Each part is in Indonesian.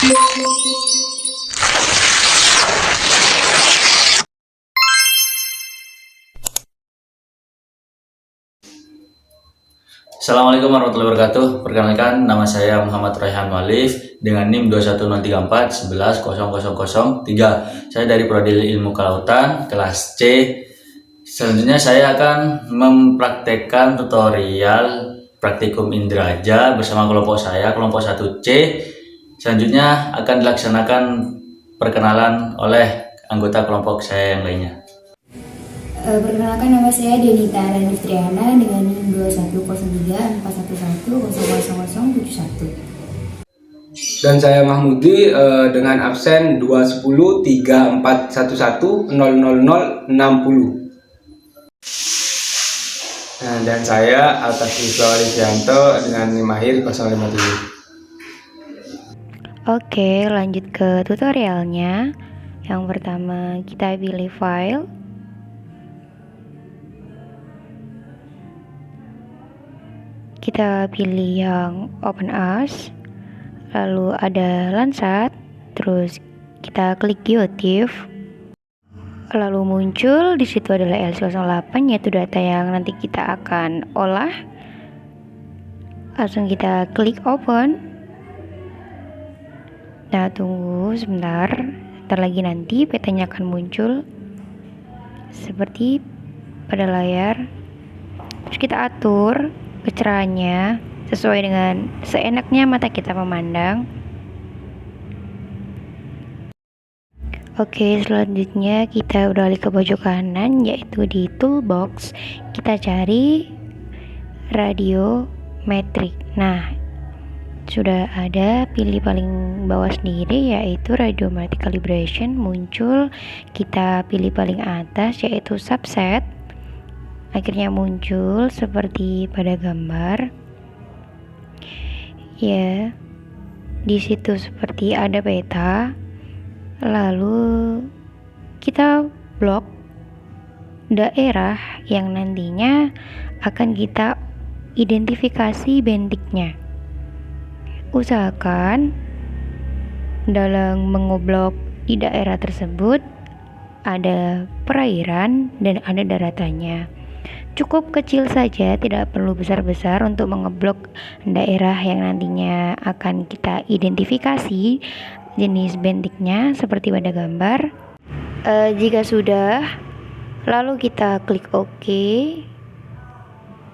Assalamualaikum warahmatullahi wabarakatuh. Perkenalkan, nama saya Muhammad Raihan Walif dengan NIM 21034 110003. Saya dari Prodi Ilmu Kelautan kelas C. Selanjutnya saya akan mempraktekkan tutorial praktikum Indraja bersama kelompok saya, kelompok 1C. Selanjutnya akan dilaksanakan perkenalan oleh anggota kelompok saya yang lainnya. Perkenalkan, nama saya Denita Randistriana dengan NIM 2103411000071. Dan saya Mahmudi dengan absen 2103411000060. Dan saya Altas Wiswa Alifianto dengan NIM akhir 057. Oke, lanjut ke tutorialnya. Yang pertama kita pilih file. Kita pilih yang OpenAS, lalu ada Landsat, terus kita klik Geotiff, lalu muncul di situ adalah LC08, yaitu data yang nanti kita akan olah. Langsung kita klik Open. Nah, tunggu sebentar, ntar lagi nanti petanya akan muncul seperti pada layar. Terus kita atur kecerahannya sesuai dengan seenaknya mata kita memandang. Oke, selanjutnya kita beralih ke pojok kanan, yaitu di toolbox kita cari radiometrik. Nah, sudah ada, pilih paling bawah sendiri yaitu radiometric calibration muncul. Kita pilih paling atas yaitu subset. Akhirnya muncul seperti pada gambar. Ya, di situ seperti ada peta. Lalu kita blok daerah yang nantinya akan kita identifikasi bentiknya. Usahakan dalam mengoblok di daerah tersebut ada perairan dan ada daratannya. Cukup kecil saja, tidak perlu besar-besar untuk mengeblok daerah yang nantinya akan kita identifikasi jenis bentiknya seperti pada gambar. Jika sudah, lalu kita klik OK,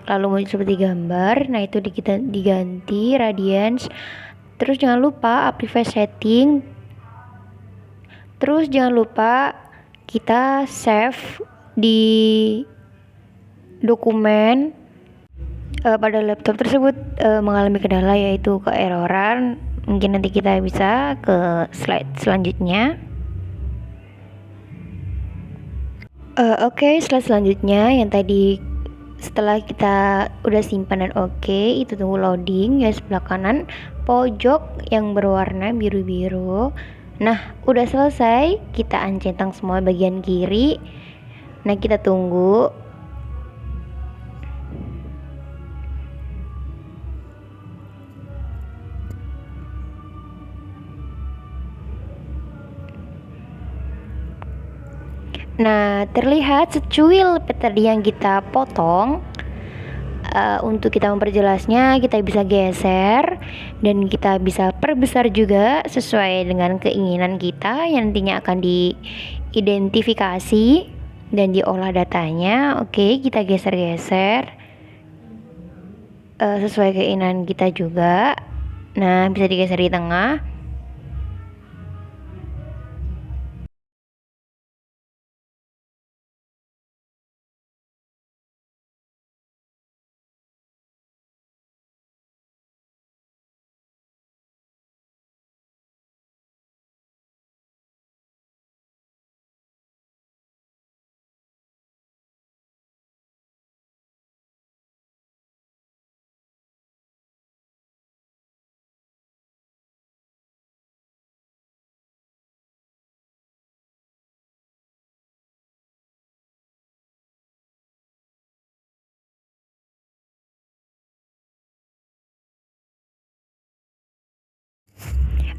lalu muncul seperti gambar. Nah, itu kita diganti radians. Terus jangan lupa amplify setting. Terus jangan lupa kita save di dokumen. Pada laptop tersebut mengalami kendala yaitu keeroran. Mungkin nanti kita bisa ke slide selanjutnya. Oke, slide selanjutnya yang tadi setelah kita udah simpan dan oke, itu tunggu loading ya, sebelah kanan pojok yang berwarna biru-biru. Nah, udah selesai, kita uncentang semua bagian kiri. Nah, kita tunggu. Nah, terlihat secuil tadi yang kita potong. Untuk kita memperjelasnya, kita bisa geser dan kita bisa perbesar juga sesuai dengan keinginan kita yang nantinya akan diidentifikasi dan diolah datanya. Oke, kita geser-geser sesuai keinginan kita juga. Nah, bisa digeser di tengah.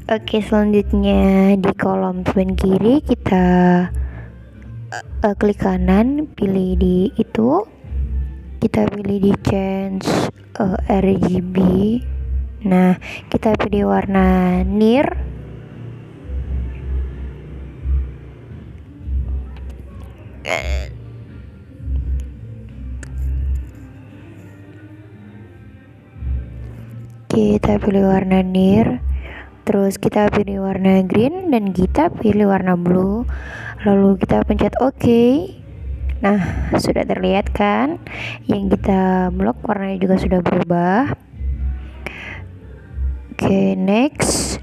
Oke, selanjutnya di kolom sebelah kiri kita klik kanan, pilih di itu, kita pilih di change RGB. Nah, kita pilih warna near. Kita pilih warna near, terus kita pilih warna green, dan kita pilih warna blue, lalu kita pencet OK. Nah, sudah terlihat kan, yang kita blok warnanya juga sudah berubah. Oke, next.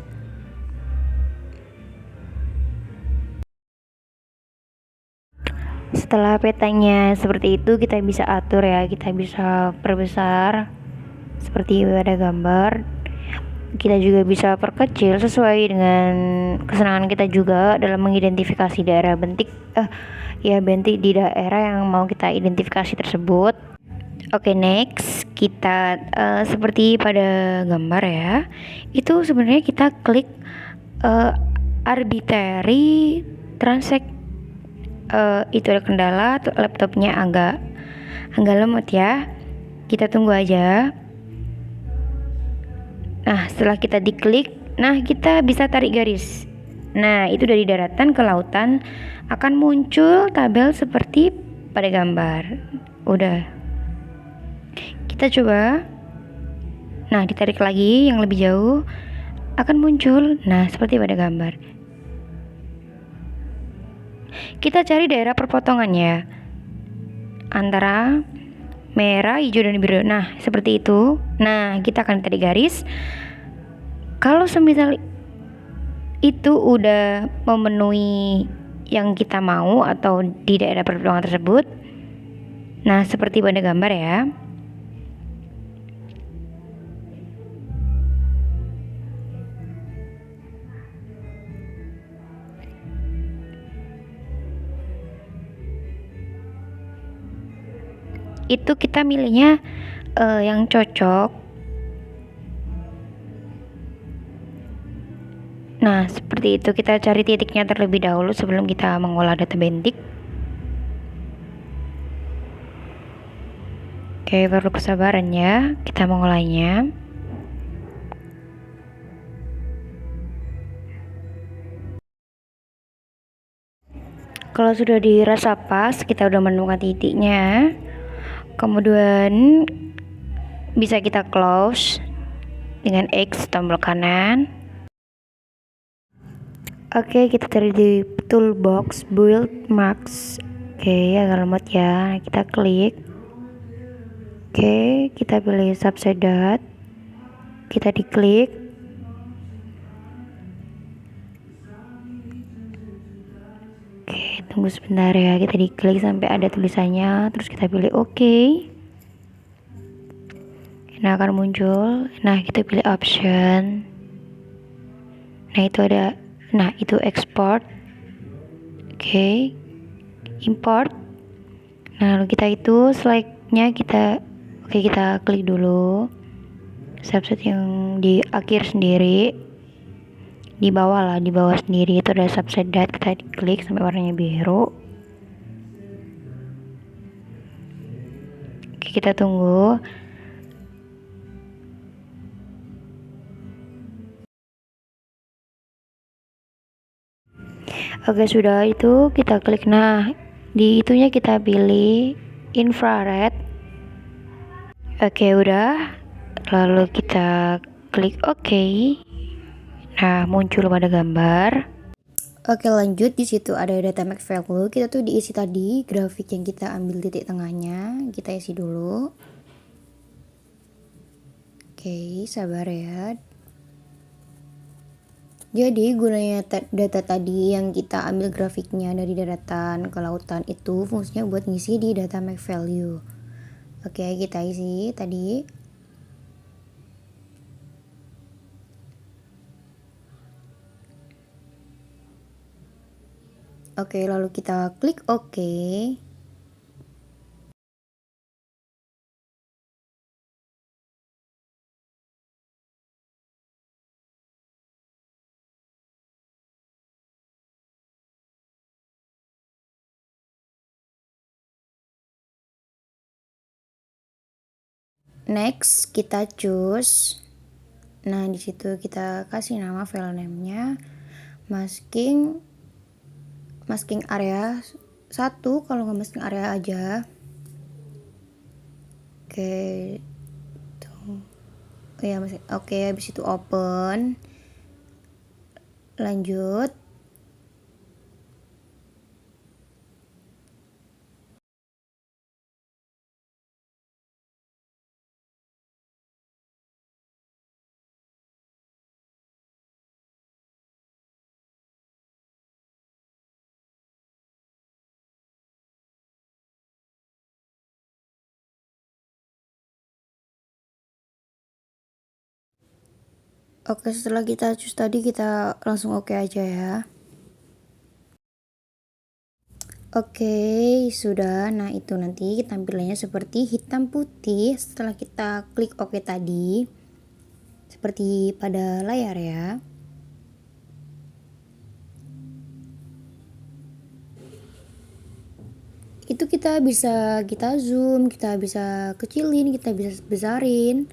Setelah petanya seperti itu, kita bisa atur ya, kita bisa perbesar seperti pada gambar. Kita juga bisa perkecil sesuai dengan kesenangan kita juga dalam mengidentifikasi daerah bentik bentik di daerah yang mau kita identifikasi tersebut. Oke, next kita seperti pada gambar ya, itu sebenarnya kita klik arbitrary transact. Itu ada kendala, laptopnya agak lemot ya, kita tunggu aja. Nah, setelah kita diklik, nah kita bisa tarik garis. Nah, itu dari daratan ke lautan akan muncul tabel seperti pada gambar. Udah, kita coba. Nah, ditarik lagi yang lebih jauh akan muncul, nah seperti pada gambar. Kita cari daerah perpotongannya antara merah, hijau, dan biru. Nah, seperti itu. Nah, kita akan tarik garis. Kalau semisal itu udah memenuhi yang kita mau atau di daerah perpotongan tersebut, nah seperti pada gambar ya. Itu kita milihnya yang cocok. Nah, seperti itu, kita cari titiknya terlebih dahulu sebelum kita mengolah data bentik. Oke, perlu kesabaran ya, kita mengolahnya. Kalau sudah dirasa pas, kita udah menemukan titiknya. Kemudian bisa kita close dengan X tombol kanan. Oke, kita cari di toolbox build max. Oke, agak lemot ya. Kita klik. Oke, kita pilih subset dot. Kita diklik. Oke, tunggu sebentar ya. Kita diklik sampai ada tulisannya, terus kita pilih OK. Nah, akan muncul. Nah, kita pilih option. Nah, itu ada. Nah, itu export. Oke, import. Nah, lalu kita itu slide-nya kita klik dulu subset yang di akhir sendiri, di bawah sendiri itu ada subset dot. Kita klik sampai warnanya biru. Oke, kita tunggu. Oke, sudah itu kita klik. Nah, di itunya kita pilih infrared. Oke, udah. Lalu kita klik OK. Nah, muncul pada gambar. Oke, lanjut. Di situ ada data make value. Kita tuh diisi tadi grafik yang kita ambil titik tengahnya, kita isi dulu. Oke, sabar ya. Jadi gunanya data tadi yang kita ambil grafiknya dari daratan ke lautan itu fungsinya buat ngisi di data make value. Oke, kita isi tadi. Oke, lalu kita klik OK. Next kita choose. Nah, di situ kita kasih nama file name-nya masking area 1, kalau nggak masking area aja. Oke. Oh ya, oke, habis itu open. Lanjut. Oke, setelah kita choose tadi, kita langsung oke aja ya. Oke, sudah. Nah, itu nanti tampilannya seperti hitam putih setelah kita klik oke tadi. Seperti pada layar ya. Itu kita zoom, kita bisa kecilin, kita bisa besarin.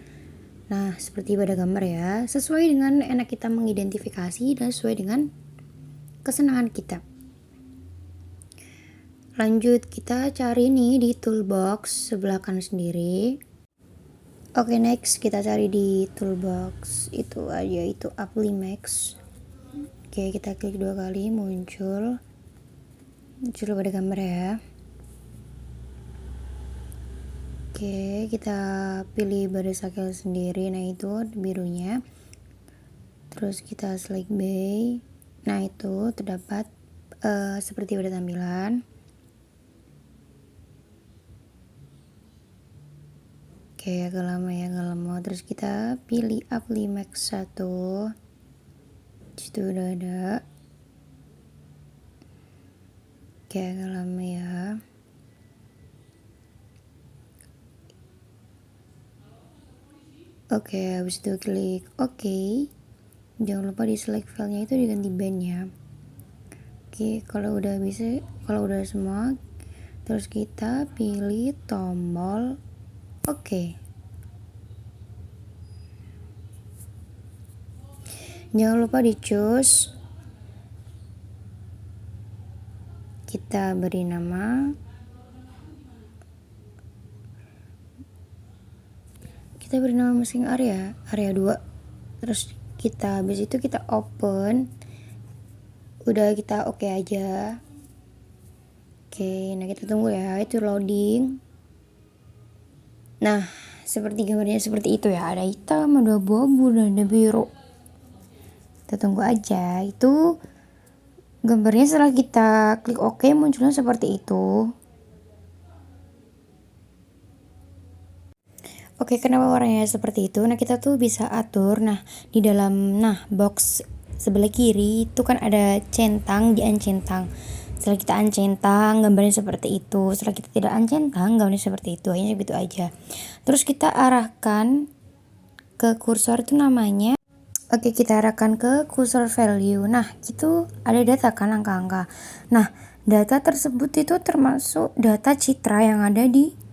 Nah, seperti pada gambar ya, sesuai dengan enak kita mengidentifikasi dan sesuai dengan kesenangan kita. Lanjut, kita cari nih di toolbox sebelah kanan sendiri. Oke, next kita cari di toolbox itu aja, itu Apply Max. Oke, kita klik 2 kali, muncul pada gambar ya. Oke, kita pilih baris scale sendiri, nah itu birunya. Terus kita select bay. Nah, itu terdapat seperti pada tampilan. Oke, agak lama ya, agak lama. Terus kita pilih Apply Max 1. Situ udah ada. Oke, agak lama ya. Oke, habis itu klik oke. Jangan lupa di select filenya itu diganti band ya. Oke, kalau udah semua, terus kita pilih tombol oke. Jangan lupa di choose. Kita beri nama. Masking area 2. Terus habis itu kita open. Udah, kita oke aja. Oke, nah kita tunggu ya, itu loading. Nah, seperti gambarnya seperti itu ya, ada hitam, ada abu-abu, dan ada biru. Kita tunggu aja, itu gambarnya setelah kita klik oke munculnya seperti itu. Oke, kenapa warnanya seperti itu? Nah, kita tuh bisa atur. Nah, di dalam box sebelah kiri itu kan ada centang, di uncentang. Setelah kita uncentang, gambarnya seperti itu. Setelah kita tidak uncentang, gambarnya seperti itu. Hanya segitu aja. Terus kita arahkan ke kursor itu namanya. Oke, kita arahkan ke kursor value. Nah, itu ada data kan, angka-angka. Nah, data tersebut itu termasuk data citra yang ada di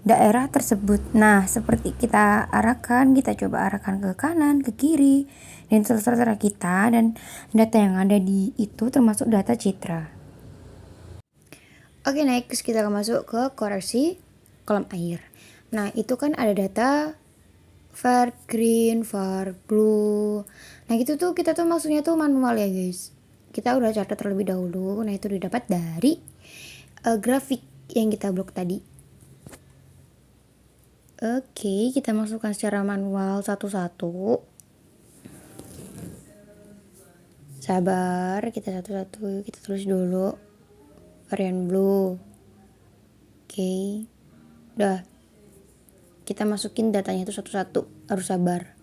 daerah tersebut. Nah, seperti kita arahkan, kita coba arahkan ke kanan, ke kiri, dan terserah kita, dan data yang ada di itu termasuk data citra. Oke, next kita akan masuk ke koreksi kolom air. Nah, itu kan ada data var green, var blue. Nah, itu tuh kita tuh maksudnya tuh manual ya guys. Kita udah catat terlebih dahulu. Nah, itu didapat dari grafik yang kita blok tadi. Oke, kita masukkan secara manual satu-satu. Sabar, kita satu-satu, kita tulis dulu varian blue. Oke, udah, kita masukin datanya itu satu-satu, harus sabar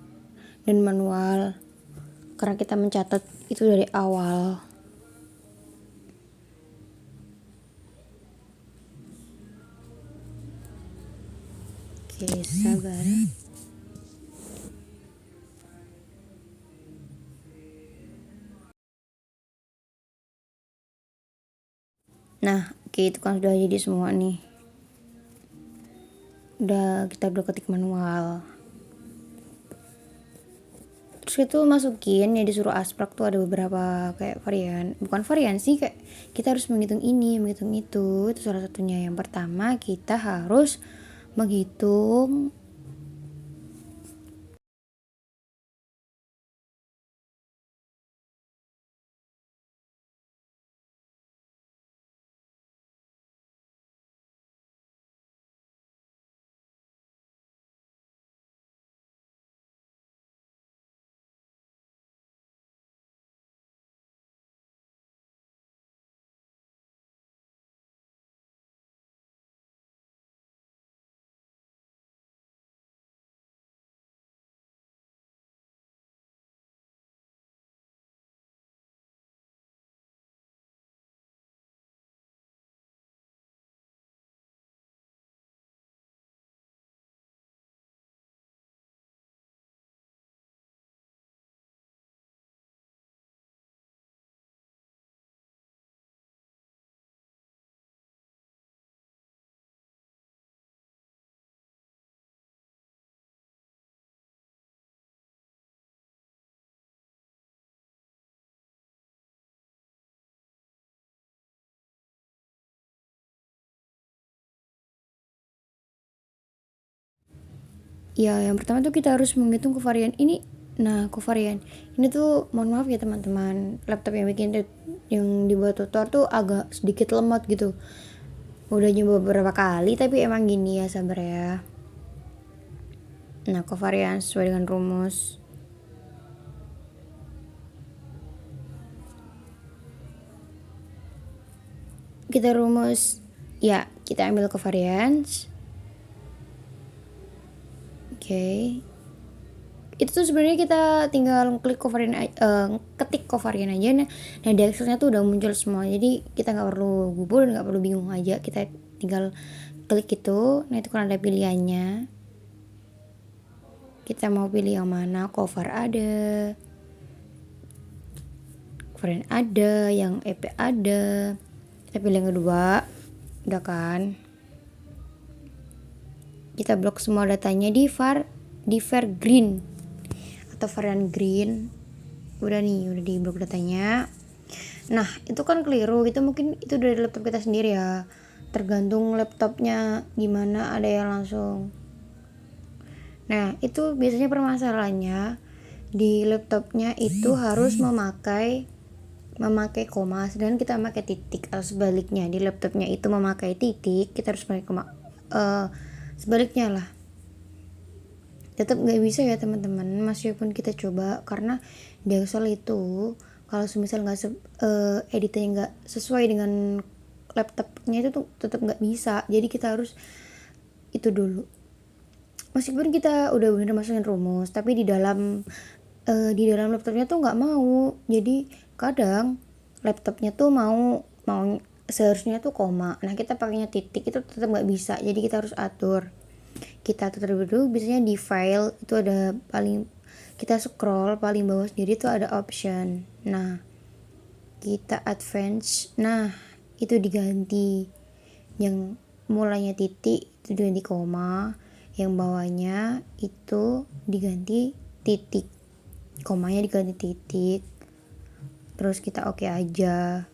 dan manual karena kita mencatat itu dari awal. Oke, sabar. Nah, oke, itu kan sudah jadi semua nih. udah kita udah ketik manual, terus itu masukin ya, disuruh asprak tuh ada beberapa kayak bukan varian sih, kayak kita harus menghitung ini menghitung itu salah satunya. Yang pertama kita harus menghitung ya. Yang pertama tuh kita harus menghitung kovarian ini. Nah, kovarian ini tuh mohon maaf ya teman-teman, laptop yang dibuat tutor tuh agak sedikit lemot gitu. Udah nyoba beberapa kali tapi emang gini ya, sabar ya. Nah, kovarian sesuai dengan rumus. Kita rumus ya, kita ambil covariance. Oke. Itu tuh sebenarnya kita tinggal klik ketik covariant aja. Nah di Excelnya tuh udah muncul semua, jadi kita nggak perlu gubur dan nggak perlu bingung aja, kita tinggal klik itu. Nah itu kan ada pilihannya, kita mau pilih yang mana. Covariant ada, yang EP ada, kita pilih yang kedua. Udah kan, kita blok semua datanya di var green atau varian green. Udah di blok datanya. Nah itu kan keliru, itu mungkin itu dari laptop kita sendiri ya, tergantung laptopnya gimana, ada yang langsung. Nah itu biasanya permasalahannya di laptopnya itu harus memakai koma, sedangkan kita memakai titik, atau sebaliknya di laptopnya itu memakai titik, kita harus pakai koma. Sebaliknya lah, tetap nggak bisa ya teman-teman, meskipun kita coba, karena di Excel itu kalau semisal editannya nggak sesuai dengan laptopnya itu tuh tetap nggak bisa. Jadi kita harus itu dulu, meskipun kita udah bener masukin rumus, tapi di dalam laptopnya tuh nggak mau. Jadi kadang laptopnya tuh mau seharusnya tuh koma, nah kita pakainya titik, itu tetap nggak bisa. Jadi kita harus atur. Kita atur terlebih dulu, biasanya di file itu ada kita scroll paling bawah sendiri tuh ada option. Nah kita advance, nah itu diganti, yang mulanya titik itu diganti koma, yang bawahnya itu diganti titik, komanya diganti titik, terus kita oke aja.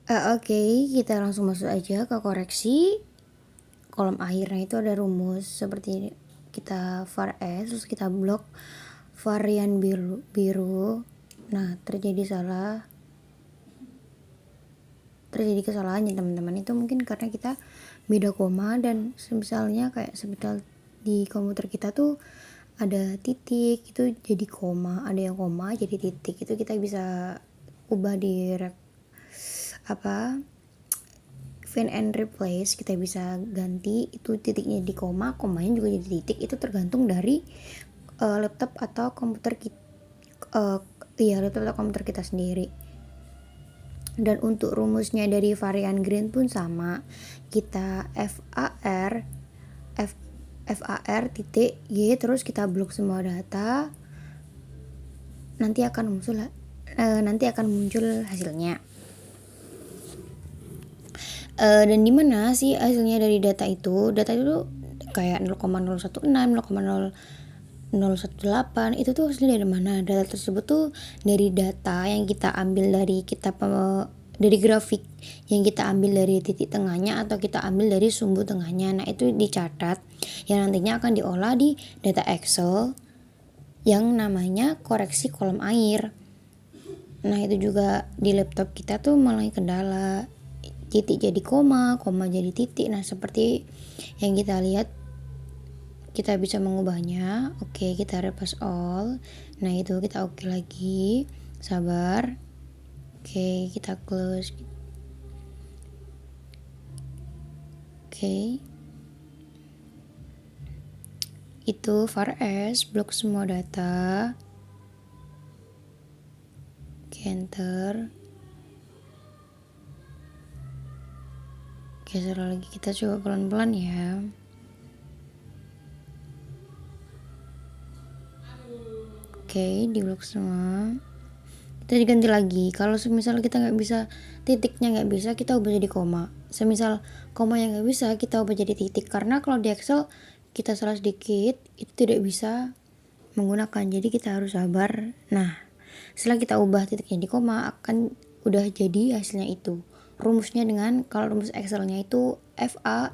Oke, kita langsung masuk aja ke koreksi. Kolom akhirnya itu ada rumus seperti ini. Kita var s, terus kita blok varian biru. Nah terjadi kesalahan ya teman-teman, itu mungkin karena kita beda koma, dan misalnya kayak sebentar di komputer kita tuh ada titik itu jadi koma, ada yang koma jadi titik. Itu kita bisa ubah di find and replace, kita bisa ganti itu titiknya di koma, komanya juga jadi titik. Itu tergantung dari laptop atau komputer kita, laptop atau komputer kita sendiri. Dan untuk rumusnya dari varian green pun sama, kita var titik y terus kita blok semua data, nanti akan muncul hasilnya. Dan di mana sih hasilnya dari data itu? Data itu kayak 0,016, 0,018 itu tuh hasilnya dari mana? Data tersebut tuh dari data yang kita ambil dari grafik yang kita ambil dari titik tengahnya atau kita ambil dari sumbu tengahnya. Nah, itu dicatat yang nantinya akan diolah di data Excel yang namanya koreksi kolom air. Nah, itu juga di laptop kita tuh malah kendala, titik jadi koma jadi titik. Nah, seperti yang kita lihat, kita bisa mengubahnya. Oke, kita refresh all. Nah, itu kita oke lagi, sabar. Oke, kita close. Oke, itu var s blok semua data. Oke, enter. Oke, sekali lagi kita coba pelan-pelan ya. Oke, di blok semua. Kita diganti lagi. Kalau semisal kita nggak bisa, titiknya nggak bisa, kita ubah jadi koma. Semisal koma yang nggak bisa, kita ubah jadi titik. Karena kalau di Excel kita salah sedikit, itu tidak bisa menggunakan. Jadi kita harus sabar. Nah, setelah kita ubah titiknya di koma, akan udah jadi hasilnya itu. Rumusnya dengan, kalau rumus Excelnya itu var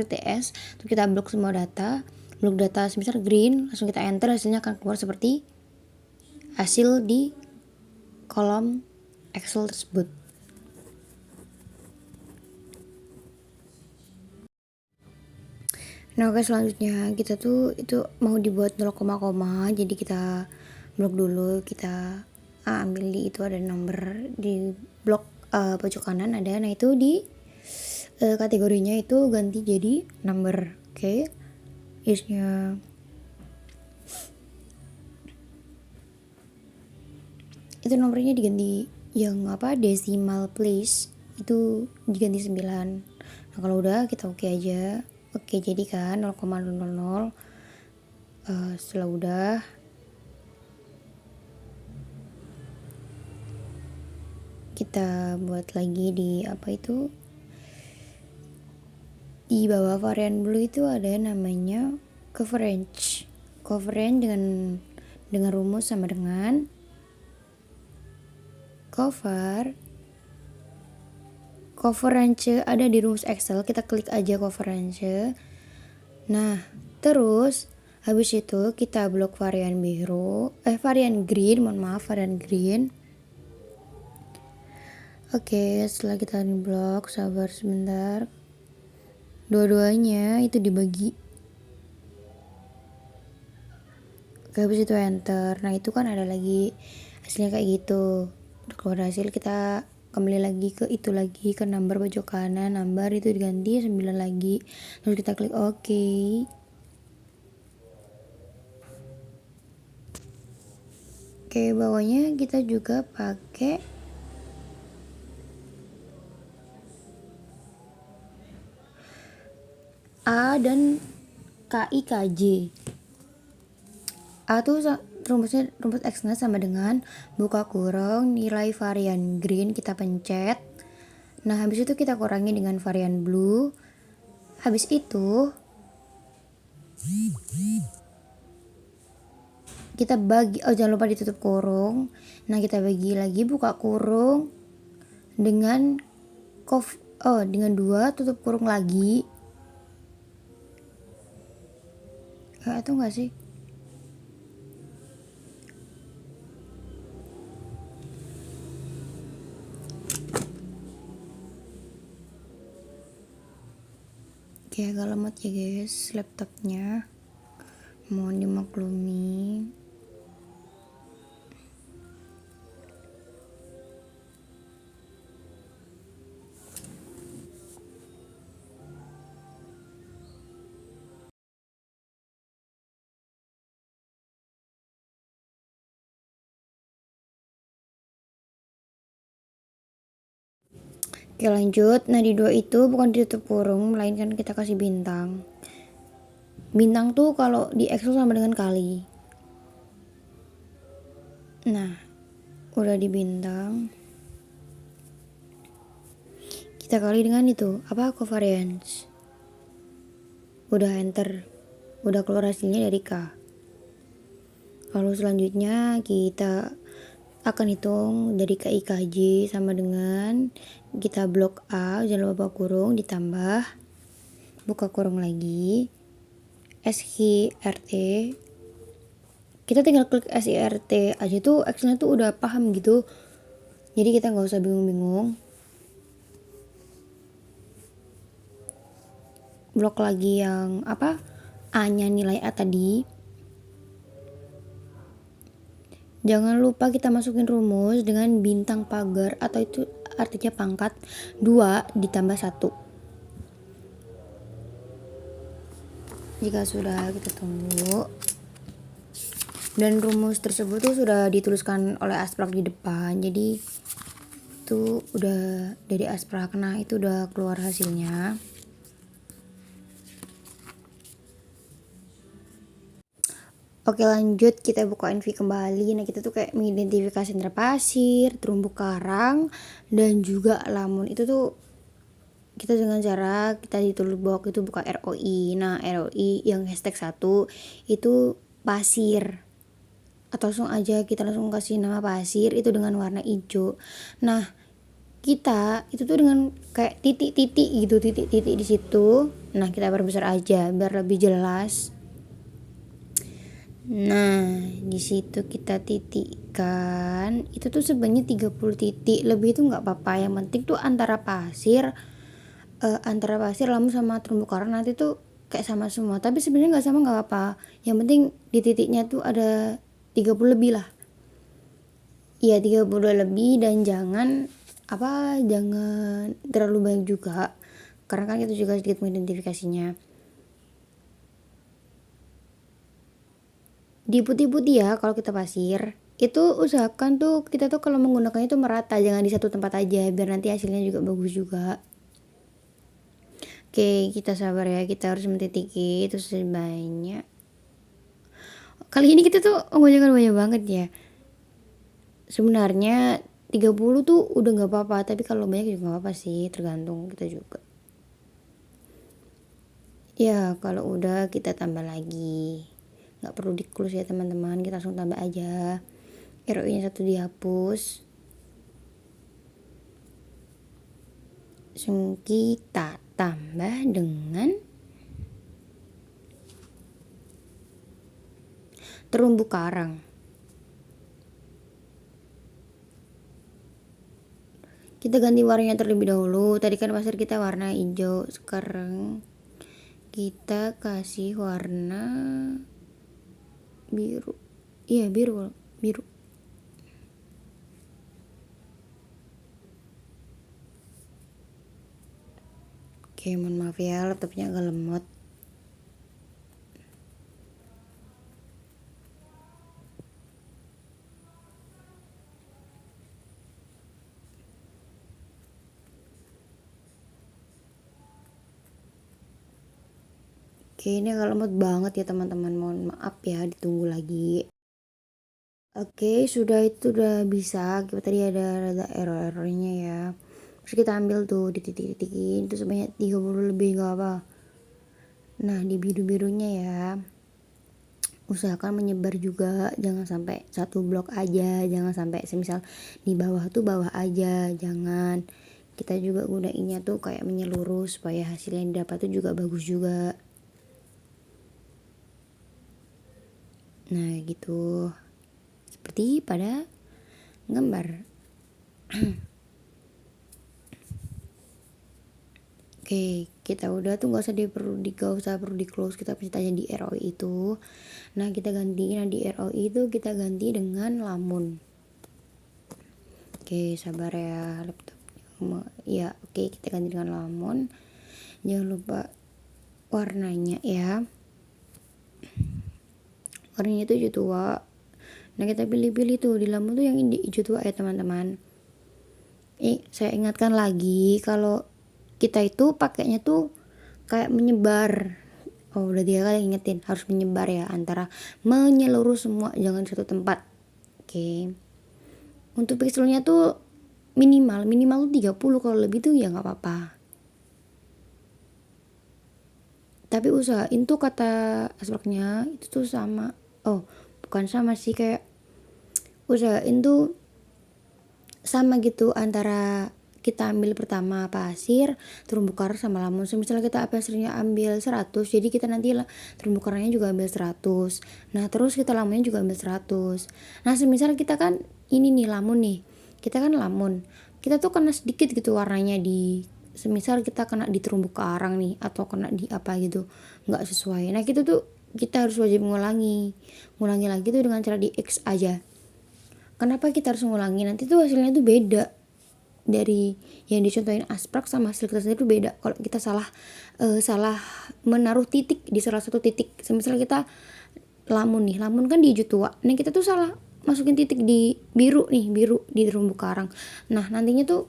ts, terus kita blok semua data. Blok data semisal green, langsung kita enter, hasilnya akan keluar seperti hasil di kolom Excel tersebut. Nah, oke, selanjutnya kita tuh itu mau dibuat 0, jadi kita blok dulu. Kita ambil di itu ada nomor di blok pojok kanan ada. Nah, itu di kategorinya itu ganti jadi number. Oke, isinya itu nomornya diganti yang decimal place itu diganti 9. Nah, kalau udah kita oke aja. Oke, jadi kan 0,000. Setelah udah, kita buat lagi di di bawah varian blue itu ada namanya coverage dengan rumus sama dengan coverage ada di rumus Excel. Kita klik aja coverage. Nah, terus habis itu kita blok varian green. Oke, setelah kita blok, sabar sebentar. Dua-duanya itu dibagi. Oke, habis itu enter. Nah, itu kan ada lagi hasilnya kayak gitu. Udah keluar hasil, kita kembali lagi ke number pojok kanan. Number itu diganti 9 lagi. Terus kita klik OK. Oke, bawahnya kita juga pakai A dan KIKJ. A tuh rumus X-nya sama dengan buka kurung nilai varian green, kita pencet. Nah, habis itu kita kurangi dengan varian blue. Habis itu kita bagi, jangan lupa ditutup kurung. Nah, kita bagi lagi buka kurung dengan dengan 2 tutup kurung lagi. Itu enggak sih? Oke, agak lemot ya guys laptopnya, mohon dimaklumi. Oke lanjut, nah di 2 itu bukan ditutup kurung, melainkan kita kasih bintang. Bintang tuh kalau di Excel sama dengan kali. Nah, udah di bintang, kita kali dengan itu, covariance. Udah enter, udah keluar hasilnya dari K. Lalu selanjutnya kita akan hitung dari KIKJ sama dengan kita blok A, jangan lupa buka kurung, ditambah buka kurung lagi SIRT. Kita tinggal klik SIRT aja tuh Excelnya tuh udah paham gitu, jadi kita nggak usah bingung-bingung. Blok lagi yang A nya nilai A tadi. Jangan lupa kita masukin rumus dengan bintang pagar, atau itu artinya pangkat 2 ditambah 1. Jika sudah, kita tunggu. Dan rumus tersebut tuh sudah dituliskan oleh Asprak di depan. Jadi itu udah dari Asprak. Nah, itu udah keluar hasilnya. Oke lanjut, kita buka NV kembali. Nah kita tuh kayak mengidentifikasi sentra pasir, terumbu karang, dan juga lamun. Itu tuh kita dengan cara kita di toolbox itu buka ROI. Nah ROI yang hashtag 1 itu pasir, atau langsung aja kita langsung kasih nama pasir itu dengan warna hijau. Nah kita itu tuh dengan kayak titik-titik gitu, titik-titik di situ. Nah kita perbesar aja biar lebih jelas. Nah, di situ kita titikkan. Itu tuh sebenarnya 30 titik. Lebih itu nggak apa-apa. Yang penting tuh antara pasir lamun sama terumbu karang nanti tuh kayak sama semua. Tapi sebenarnya nggak sama nggak apa-apa. Yang penting di titiknya tuh ada 30 lebih lah. Iya 30 lebih, dan jangan terlalu banyak juga. Karena kan itu juga sedikit mengidentifikasinya. Di putih-putih ya kalau kita pasir, itu usahakan tuh kita tuh kalau menggunakannya tuh merata, jangan di satu tempat aja biar nanti hasilnya juga bagus juga. Oke, kita sabar ya, kita harus mentitiki itu sebanyak. Kali ini kita tuh menggunakan banyak banget ya. Sebenarnya 30 tuh udah nggak apa-apa, tapi kalau banyak juga nggak apa-apa sih, tergantung kita juga. Ya kalau udah kita tambah lagi. Nggak perlu di close ya teman-teman, kita langsung tambah aja. ROI nya 1 dihapus, langsung kita tambah dengan terumbu karang. Kita ganti warnanya terlebih dahulu. Tadi kan pasir kita warna hijau, sekarang kita kasih warna biru. Iya biru. Oke, mohon maaf ya, laptopnya agak lemot. Oke, ini agak lemot banget ya teman-teman, mohon maaf ya, ditunggu lagi. Oke, sudah itu udah bisa. Kita tadi ada error-errornya ya. Terus kita ambil tuh di titik-titikin itu sebanyak 30 lebih nggak apa. Nah di biru-birunya ya, usahakan menyebar juga, jangan sampai satu blok aja, jangan sampai semisal di bawah tuh bawah aja, jangan. Kita juga gunainnya tuh kayak menyeluruh supaya hasil yang didapat tuh juga bagus juga. Nah gitu, seperti pada gambar. Oke, kita udah tuh nggak usah perlu di close, kita pasti tanya di ROI itu. Nah kita gantiin di ROI itu, kita ganti dengan lamun. Oke sabar ya laptop ya. Oke kita ganti dengan lamun, jangan lupa warnanya ya, warnanya itu hijau tua. Nah kita pilih-pilih tuh di lamun tuh yang hijau tua ya teman-teman. Saya ingatkan lagi kalau kita itu pakainya tuh kayak menyebar. Oh, udah 3 kali ingetin, harus menyebar ya, antara menyeluruh semua, jangan satu tempat. Oke. Untuk pixelnya tuh minimal tuh 30, kalau lebih tuh ya nggak apa-apa. Tapi usahain tuh kata aspraknya itu tuh sama. Oh, bukan sama sih, kayak usahain tuh sama gitu antara kita ambil pertama pasir, terumbu karang sama lamun. Misalnya kita pasirnya ambil 100, jadi kita nanti terumbu karangnya juga ambil 100. Nah, terus kita lamunnya juga ambil 100. Nah, semisal kita kan ini nih lamun nih. Kita kan lamun. Kita tuh kena sedikit gitu warnanya semisal kita kena di terumbu karang nih atau kena di apa gitu, nggak sesuai. Nah, kita harus wajib ngulangi lagi tuh dengan cara di X aja. Kenapa kita harus ngulangi? Nanti tuh hasilnya tuh beda dari yang dicontohin asprak sama hasil kita sendiri tuh beda. Kalau kita salah menaruh titik di salah satu titik, misalnya kita lamun kan di hijau tua, nah kita tuh salah masukin titik di biru di terumbu karang. Nah, nantinya tuh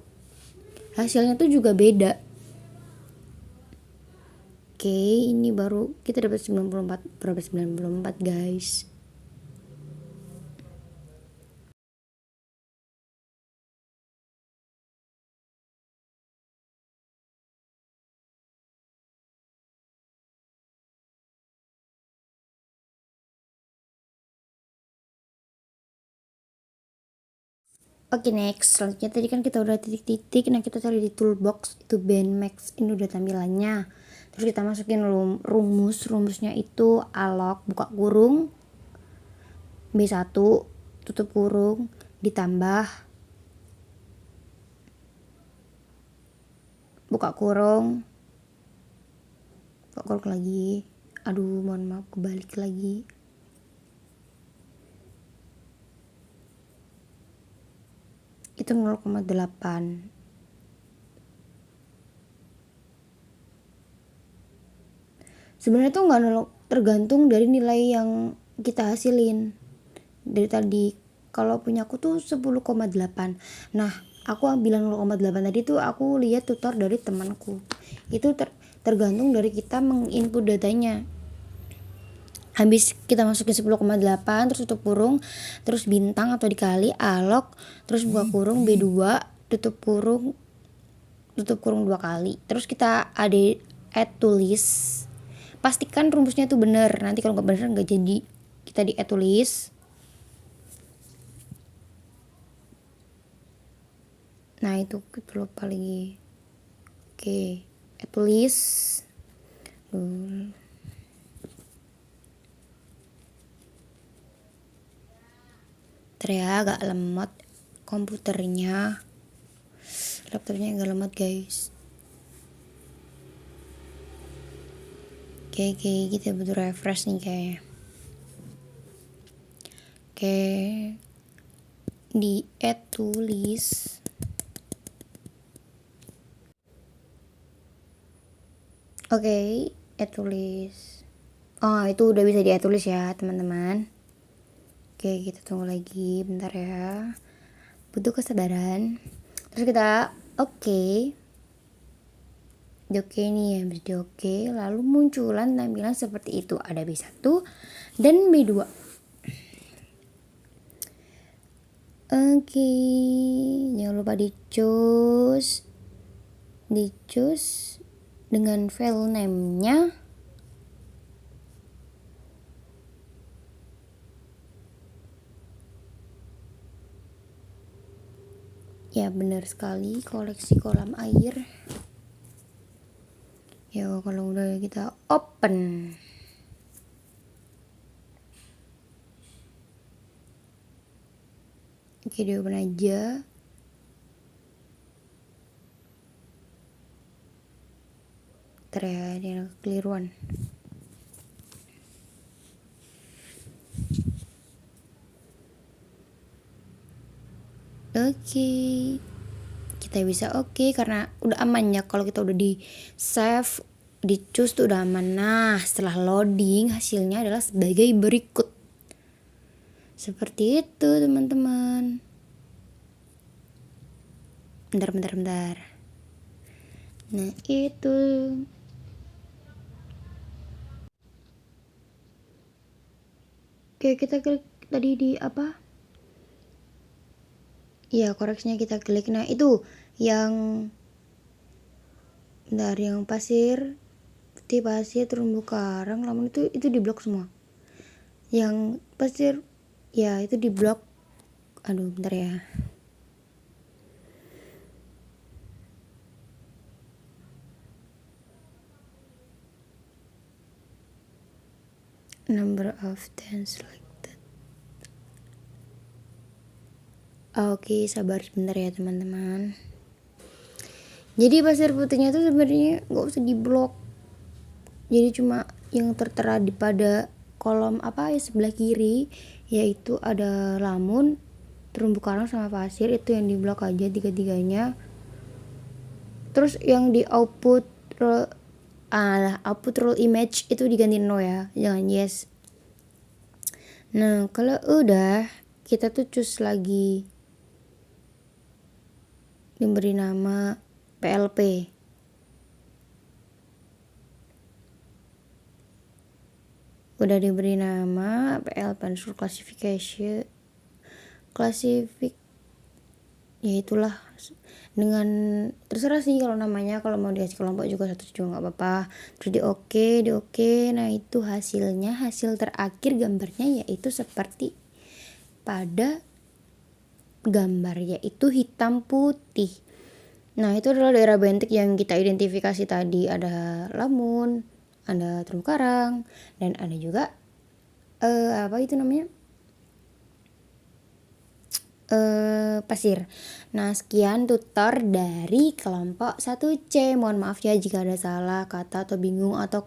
hasilnya tuh juga beda. Oke, ini baru kita dapat 94 guys. Oke, next. Selanjutnya tadi kan kita udah titik-titik. Nah, kita cari di toolbox itu bandmax. Ini udah tampilannya. Terus kita masukin rumusnya itu alok buka kurung B1 tutup kurung ditambah buka kurung lagi. Aduh, mohon maaf, kebalik lagi. Itu 0,8. Sebenarnya tuh nggak tergantung dari nilai yang kita hasilin dari tadi. Kalau punya aku tuh 10,8. Nah, aku bilang 0,8 tadi tuh aku lihat tutor dari temanku. Itu tergantung dari kita menginput datanya. Habis kita masukin 10,8, terus tutup kurung, terus bintang atau dikali alok, terus buka kurung B2, tutup kurung 2 kali. Terus kita add tulis. Pastikan rumusnya tuh bener. Nanti kalau nggak bener nggak jadi. Kita di add tulis. Nah, itu kita lupa lagi. Oke, add tulis. Ya, agak lemot komputernya, laptopnya agak lemot guys. Oke, kita butuh refresh nih kayaknya. Oke, di add tulis. Oke, add tulis. Oh, itu udah bisa di add tulis ya teman-teman. Oke, kita tunggu lagi bentar ya. Butuh kesabaran. Terus kita oke. Di oke nih, habis di oke, lalu munculan tampilan seperti itu. Ada B1 dan B2. Oke, jangan lupa dicus dengan file name-nya. Ya, benar sekali, koleksi kolam air. Ya, kalau udah kita open. Oke, di open aja. Ada kekeliruan. Oke, kita bisa oke karena udah aman ya. Kalau kita udah di save, di choose tuh udah aman. Nah, setelah loading hasilnya adalah sebagai berikut. Seperti itu teman-teman. Bentar. Nah itu. Oke, kita klik tadi di apa? Iya, koreksinya kita klik. Nah itu yang dari yang pasir putih, pasir terumbu karang, lamun itu di blok semua. Yang pasir ya itu di blok. Aduh, bentar ya. Number of ten selected. Oke, sabar sebentar ya teman-teman. Jadi pasir putihnya tuh sebenarnya nggak usah diblok. Jadi cuma yang tertera di pada kolom apa ya sebelah kiri, yaitu ada lamun, terumbu karang sama pasir, itu yang diblok aja tiga-tiganya. Terus yang di output roll image itu diganti no ya, jangan yes. Nah kalau udah, kita tuh choose lagi, diberi nama PLP. Udah diberi nama PL Pensur Classification ya itulah, dengan terserah sih kalau namanya, kalau mau dikasih kelompok juga satu juga nggak apa-apa. Terus di oke. Nah itu hasilnya, hasil terakhir gambarnya yaitu seperti pada gambar, yaitu hitam putih. Nah itu adalah daerah bentik yang kita identifikasi tadi. Ada lamun, ada terumbu karang, dan ada juga apa itu namanya, pasir. Nah sekian tutor dari kelompok 1C. Mohon maaf ya jika ada salah kata atau bingung atau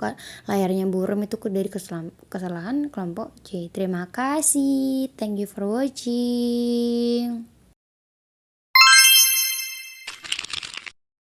layarnya buram, itu dari kesalahan kelompok C. Terima kasih, thank you for watching.